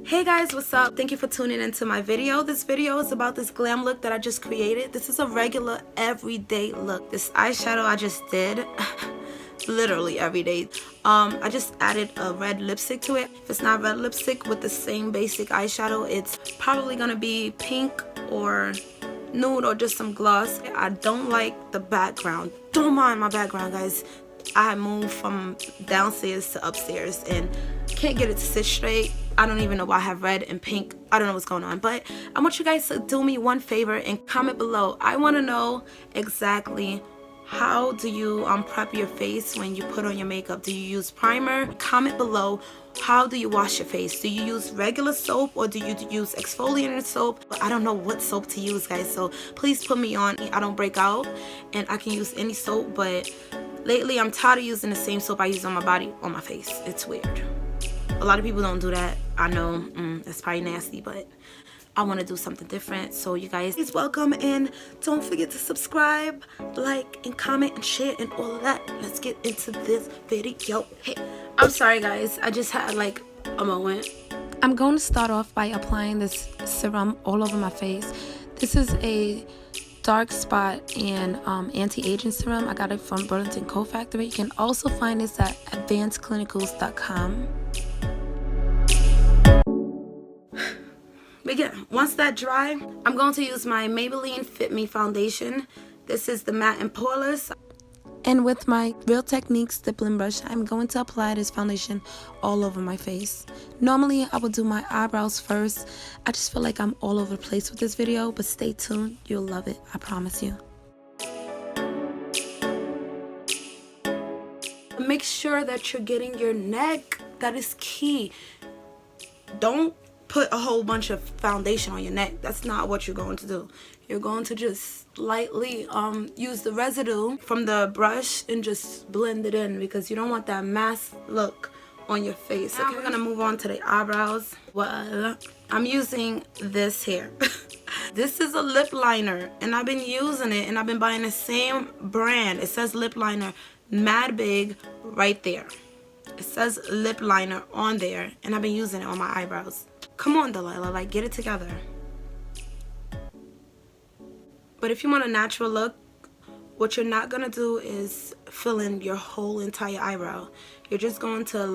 Hey guys, what's up? Thank you for tuning into my video. This video is about this glam look that I just created. This is a regular everyday look. This eyeshadow I just did literally every day. I just added a red lipstick to it. If it's not red lipstick with the same basic eyeshadow, it's probably gonna be pink or nude or just some gloss. I don't like the background. Don't mind my background, guys. I moved from downstairs to upstairs and can't get it to sit straight. I don't even know why I have red and pink. I don't know what's going on, but I want you guys to do me one favor and comment below. I want to know exactly how do you prep your face when you put on your makeup. Do you use primer? Comment below. How do you wash your face? Do you use regular soap or do you use exfoliating soap? I don't know what soap to use, guys, so please put me on. I don't break out and I can use any soap, but lately I'm tired of using the same soap I use on my body on my face. It's weird. A lot of people don't do that. I know that's probably nasty, but I want to do something different. So you guys, please welcome, and don't forget to subscribe, like, and comment and share and all of that. Let's get into this video. Hey, I'm sorry guys, I just had like a moment. I'm going to start off by applying this serum all over my face. This is a dark spot and anti-aging serum. I got it from Burlington Co Factory. You can also find this at advancedclinicals.com. But yeah, once that dry, I'm going to use my Maybelline Fit Me foundation. This is the matte and poreless. And with my Real Technique stippling brush, I'm going to apply this foundation all over my face. Normally, I would do my eyebrows first. I just feel like I'm all over the place with this video, but stay tuned. You'll love it. I promise you. Make sure that you're getting your neck. That is key. Don't put a whole bunch of foundation on your neck. That's not what you're going to do. You're going to just lightly use the residue from the brush and just blend it in, because you don't want that mask look on your face. Now we're gonna move on to the eyebrows. Well, I'm using this here. This is a lip liner, and I've been using it, and I've been buying the same brand. It says lip liner mad big right there. It says lip liner on there, and I've been using it on my eyebrows. Come on, Dilylah, like, get it together. But if you want a natural look, what you're not gonna do is fill in your whole entire eyebrow. You're just going to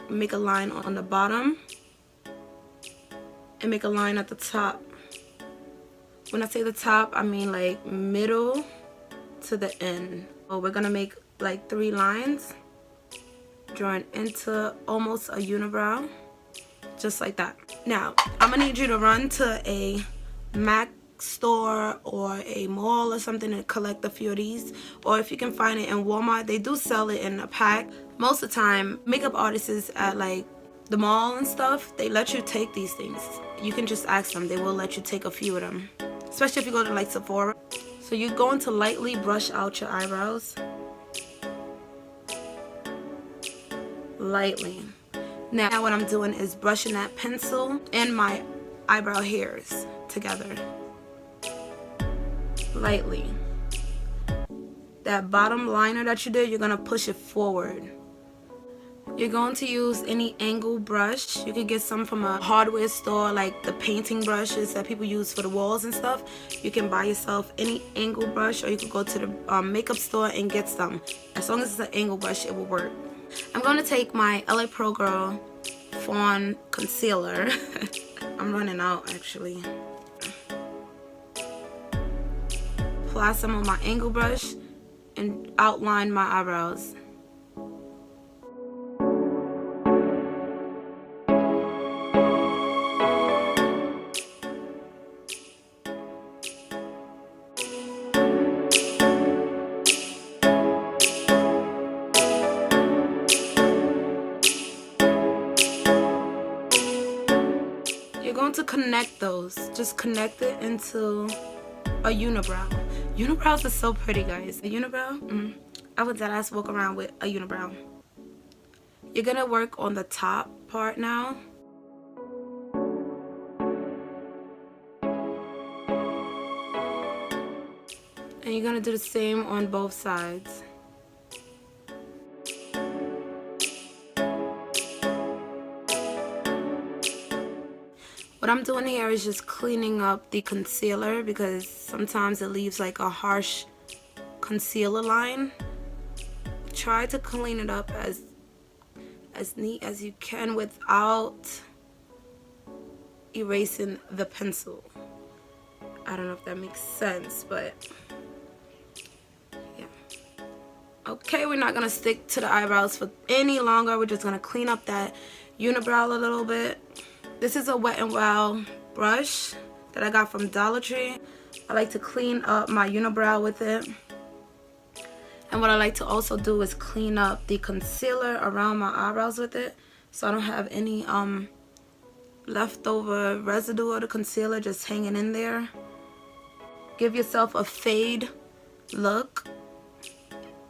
make a line on the bottom and make a line at the top. When I say the top, I mean like middle to the end. So we're gonna make like 3 lines, drawing into almost a unibrow. Just like that. Now, I'm gonna need you to run to a MAC store or a mall or something and collect a few of these. Or if you can find it in Walmart, they do sell it in a pack. Most of the time, makeup artists at like the mall and stuff, they let you take these things. You can just ask them. They will let you take a few of them. Especially if you go to like Sephora. So you're going to lightly brush out your eyebrows. Lightly. Now what I'm doing is brushing that pencil and my eyebrow hairs together. Lightly. That bottom liner that you did, you're going to push it forward. You're going to use any angle brush. You can get some from a hardware store, like the painting brushes that people use for the walls and stuff. You can buy yourself any angle brush, or you can go to the makeup store and get some. As long as it's an angle brush, it will work. I'm going to take my LA Pro Girl Fawn Concealer. I'm running out, actually. Apply some on my angle brush and outline my eyebrows. You're going to connect those. Just connect it into a unibrow. Unibrows are so pretty, guys. A unibrow, I would deadass walk around with a unibrow. You're going to work on the top part now. And you're going to do the same on both sides. What I'm doing here is just cleaning up the concealer because sometimes it leaves like a harsh concealer line. Try to clean it up as neat as you can without erasing the pencil. I don't know if that makes sense, but yeah. Okay, we're not gonna stick to the eyebrows for any longer. We're just gonna clean up that unibrow a little bit. This is a Wet n Wild brush that I got from Dollar Tree. I like to clean up my unibrow with it. And what I like to also do is clean up the concealer around my eyebrows with it, so I don't have any leftover residue of the concealer just hanging in there. Give yourself a fade look,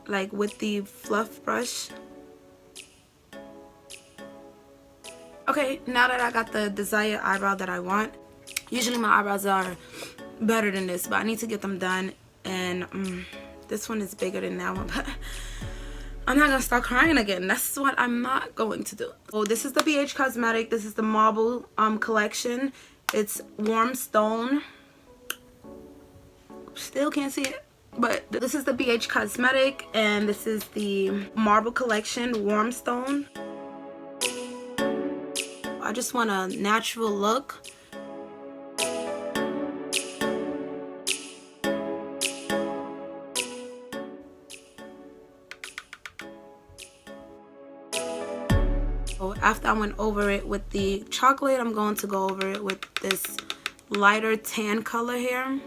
like with the fluff brush. Okay, now that I got the desired eyebrow that I want, usually my eyebrows are better than this, but I need to get them done, and this one is bigger than that one, but I'm not gonna start crying again. That's what I'm not going to do. Oh, this is the BH Cosmetic. This is the Marble collection. It's Warm Stone. Still can't see it, but this is the BH Cosmetic, and this is the Marble collection, Warm Stone. I just want a natural look. After I went over it with the chocolate, I'm going to go over it with this lighter tan color here.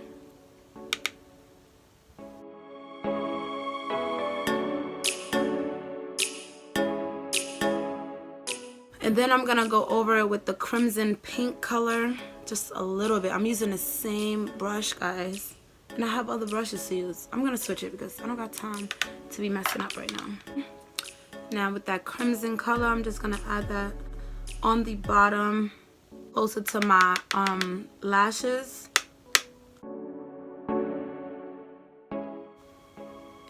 And then I'm gonna go over it with the crimson pink color, just a little bit. I'm using the same brush, guys, and I have other brushes to use. I'm gonna switch it because I don't got time to be messing up right now. Now with that crimson color, I'm just gonna add that on the bottom, closer to my lashes.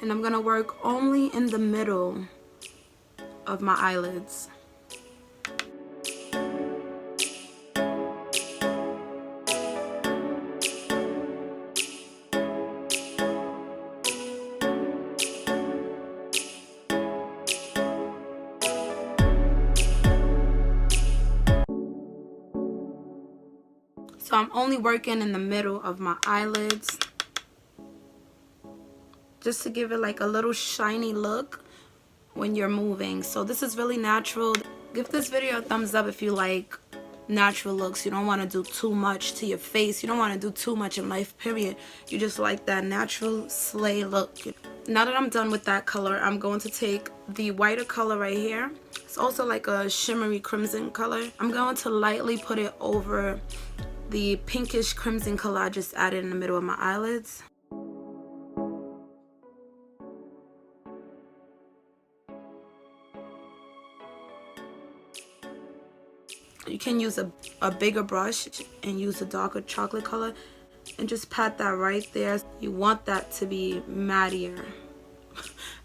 And I'm gonna work only in the middle of my eyelids. So I'm only working in the middle of my eyelids, just to give it like a little shiny look when you're moving. So this is really natural. Give this video a thumbs up if you like natural looks. You don't want to do too much to your face. You don't want to do too much in life, period. You just like that natural slay look. Now that I'm done with that color, I'm going to take the whiter color right here. It's also like a shimmery crimson color. I'm going to lightly put it over the pinkish crimson color I just added in the middle of my eyelids. You can use a bigger brush and use a darker chocolate color and just pat that right there. You want that to be mattier.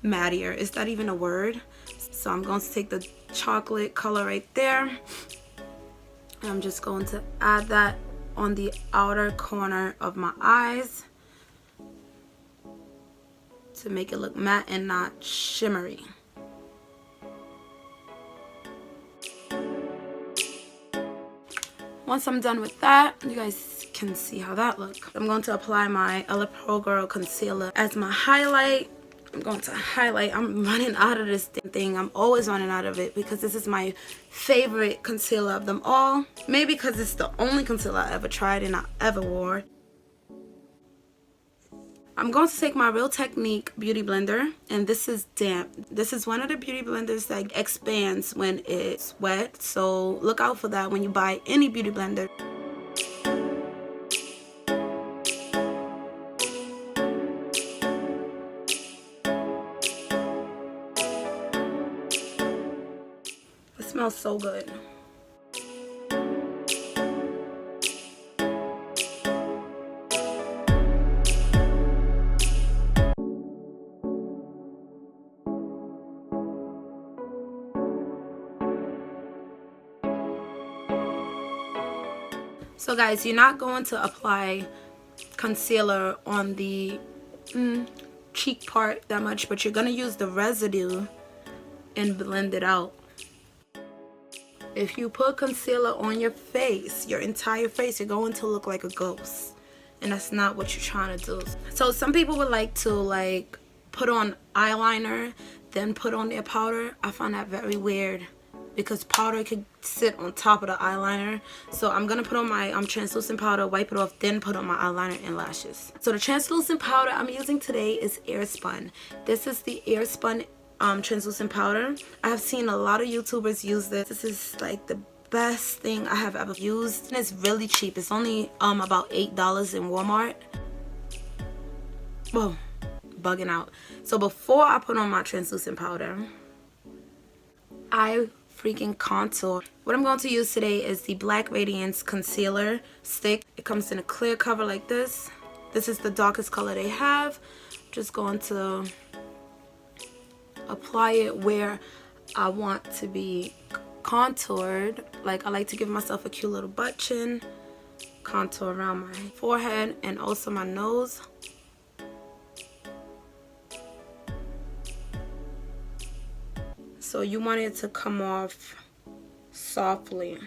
Mattier, is that even a word? So I'm going to take the chocolate color right there, and I'm just going to add that on the outer corner of my eyes to make it look matte and not shimmery. Once I'm done with that, you guys can see how that looks. I'm going to apply my LA Pro Girl concealer as my highlight. I'm going to highlight. I'm running out of this thing. I'm always running out of it because this is my favorite concealer of them all. Maybe because it's the only concealer I ever tried and I ever wore. I'm going to take my Real Technique beauty blender, and this is damp. This is one of the beauty blenders that expands when it's wet, so look out for that when you buy any beauty blender. It smells so good. So guys, you're not going to apply concealer on the cheek part that much, but you're going to use the residue and blend it out. If you put concealer on your face, your entire face, you're going to look like a ghost, and that's not what you're trying to do. So some people would like to put on eyeliner then put on their powder. I find that very weird because powder could sit on top of the eyeliner. So I'm gonna put on my translucent powder, wipe it off, then put on my eyeliner and lashes. So the translucent powder I'm using today is Airspun. This is the Airspun translucent powder. I have seen a lot of YouTubers use this. This is like the best thing I have ever used, and it's really cheap. It's only about $8 in Walmart. Whoa, bugging out. So before I put on my translucent powder, I freaking contour. What I'm going to use today is the Black Radiance concealer stick. It comes in a clear cover like this. This is the darkest color they have. Just going to apply it where I want to be contoured. Like, I like to give myself a cute little butt chin, contour around my forehead and also my nose. So you want it to come off softly.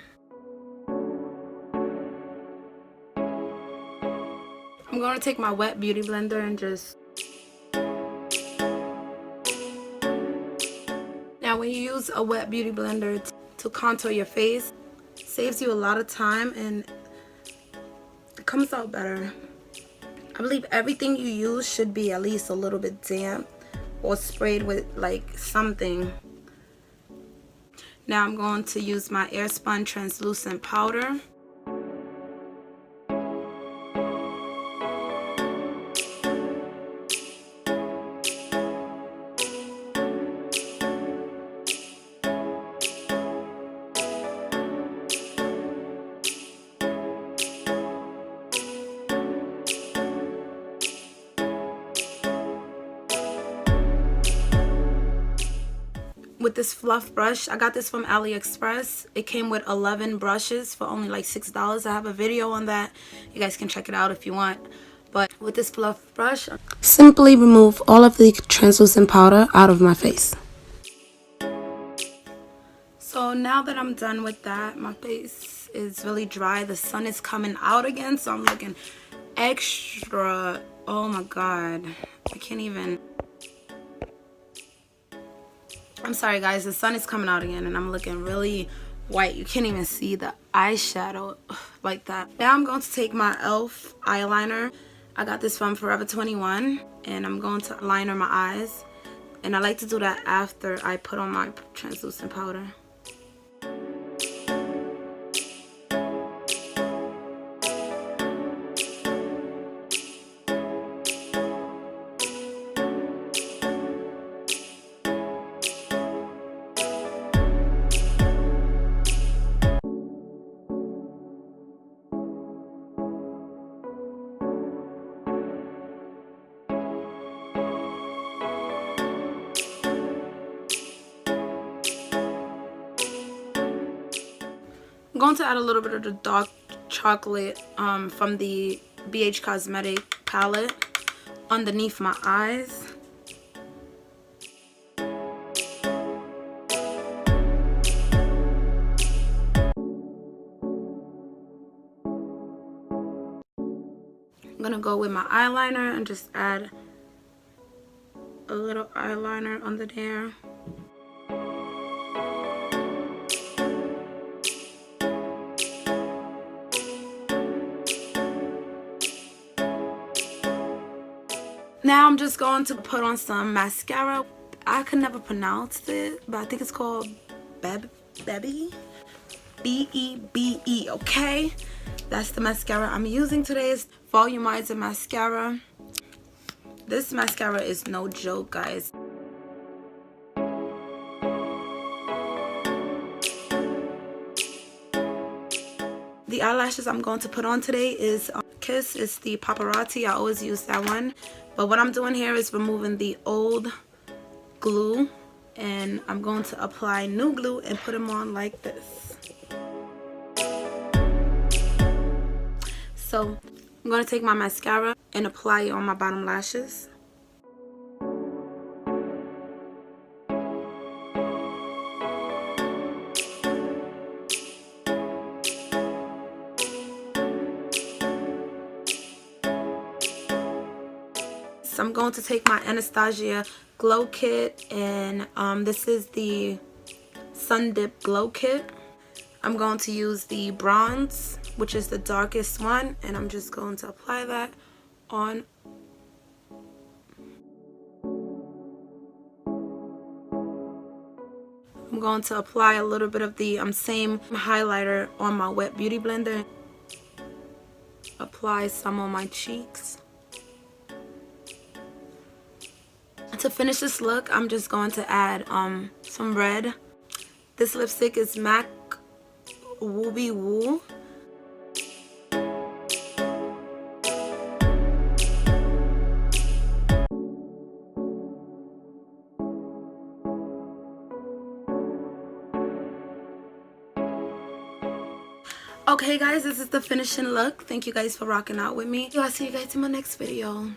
I'm going to take my wet beauty blender and just... Now when you use a wet beauty blender to contour your face, it saves you a lot of time and it comes out better. I believe everything you use should be at least a little bit damp or sprayed with like something. Now I'm going to use my Airspun translucent powder. With this fluff brush, I got this from AliExpress. It came with 11 brushes for only like $6. I have a video on that. You guys can check it out if you want. But with this fluff brush, simply remove all of the translucent powder out of my face. So now that I'm done with that, my face is really dry. The sun is coming out again, so I'm looking extra. Oh my god, I can't even... I'm sorry guys, the sun is coming out again and I'm looking really white. You can't even see the eyeshadow like that. Now I'm going to take my e.l.f. eyeliner. I got this from Forever 21 and I'm going to liner my eyes. And I like to do that after I put on my translucent powder. I'm going to add a little bit of the dark chocolate from the BH Cosmetic palette underneath my eyes. I'm going to go with my eyeliner and just add a little eyeliner under there. Now I'm just going to put on some mascara. I could never pronounce it, but I think it's called Bebe. B-E-B-E, okay? That's the mascara I'm using today. It's Volumizer Mascara. This mascara is no joke, guys. The eyelashes I'm going to put on today is Kiss. It's the Paparazzi. I always use that one. But what I'm doing here is removing the old glue. And I'm going to apply new glue and put them on like this. So I'm going to take my mascara and apply it on my bottom lashes. So I'm going to take my Anastasia Glow Kit, and this is the Sun Dip Glow Kit. I'm going to use the bronze, which is the darkest one, and I'm just going to apply that on. I'm going to apply a little bit of the same highlighter on my wet beauty blender. Apply some on my cheeks. To finish this look, I'm just going to add some red. This lipstick is MAC Wooby Woo. Okay guys, this is the finishing look. Thank you guys for rocking out with me. I'll see you guys in my next video.